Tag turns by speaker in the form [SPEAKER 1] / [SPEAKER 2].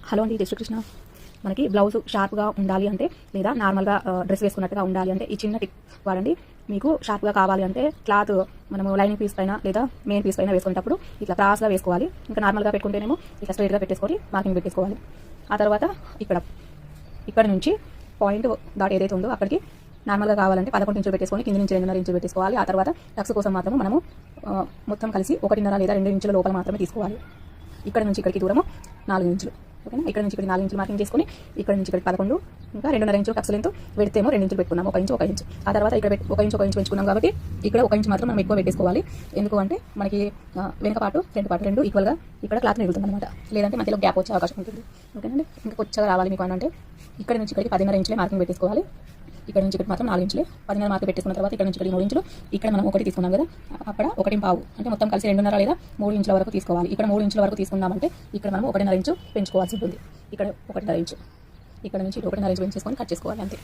[SPEAKER 1] Hello అండి, జై శ్రీకృష్ణ. మనకి బ్లౌజ్ షార్ప్గా ఉండాలి అంటే లేదా నార్మల్గా డ్రెస్ వేసుకున్నట్టుగా ఉండాలి అంటే ఈ చిన్న టిప్ వాడండి. మీకు షార్ప్గా కావాలి అంటే క్లాత్ మనము లైనింగ్ పీస్ పైన లేదా మెయిన్ పీస్ పైన వేసుకునేటప్పుడు ఇట్లా క్రాస్గా వేసుకోవాలి. ఇంకా నార్మల్గా పెట్టుకుంటేనేమో ఇట్లా స్ట్రైట్గా పెట్టేసుకొని మార్కింగ్ పెట్టేసుకోవాలి. ఆ తర్వాత ఇక్కడ నుంచి పాయింట్ డాట్ ఏదైతే ఉందో అక్కడికి నార్మల్గా కావాలంటే 11 ఇంచులు పెట్టేసుకొని కింద నుంచి 2.5 ఇంచులు పెట్టేసుకోవాలి. ఆ తర్వాత టక్స్ కోసం మాత్రం మనము మొత్తం కలిసి 1.5 లేదా 2 ఇంచుల లోపల మాత్రమే తీసుకోవాలి. ఇక్కడ నుంచి ఇక్కడికి దూరము 4 ఇంచులు. ఓకేనా? ఇక్కడ నుంచి ఇక్కడ 4 ఇంచులు మార్కింగ్ చేసుకొని ఇక్కడ నుంచి ఇక్కడికి 11 ఇంకా 2.5 ఇంచులు టక్స్ లెంత్ పెడితేమో 2 ఇంచులు పెట్టుకున్నాము, 1 ఇంచు. ఆ తర్వాత ఇక్కడ 1 ఇంచు పెంచుకున్నాం కాబట్టి ఇక్కడ 1 ఇంచు మాత్రం మనం ఎక్కువ పెట్టేసుకోవాలి. ఎందుకు అంటే మనకి వెనక పాటు ఫ్రంట్ పాటు రెండు ఈక్వల్గా ఇక్కడ క్లాత్ మిగులుతుంది అనమాట. లేదంటే మధ్యలో గ్యాప్ వచ్చే అవకాశం ఉంటుంది. ఓకేనండి? ఇంకా కొచ్చగా రావాలి మీకు అంటే ఇక్కడ నుంచి ఇక్కడికి 10.5 ఇంచులే మార్కింగ్ పెట్టేసుకోవాలి. ఇక్కడ నుంచి ఇక్కడ మాత్రం 4 ఇంచులే 10.5 మార్క్ పెట్టేసుకున్న తర్వాత ఇక్కడ నుంచి ఇక్కడ 3 ఇంచులు, ఇక్కడ మనం 1 తీసుకున్నాం కదా, అక్కడ 1.5 అంటే మొత్తం కలిసి 2.5 లేదా 3 ఇంచుల వరకు తీసుకోవాలి. ఇక్కడ 3 ఇంచుల వరకు తీసుకున్నామంటే ఇక్కడ మనం 1.5 ఇంచు పెంచుకోవాల్సి ఉంటుంది. ఇక్కడ 1.5 ఇంచు, ఇక్కడ నుంచి 1.5 ఇంచు పెంచేసుకొని కట్ చేసుకోవాలి అంతే.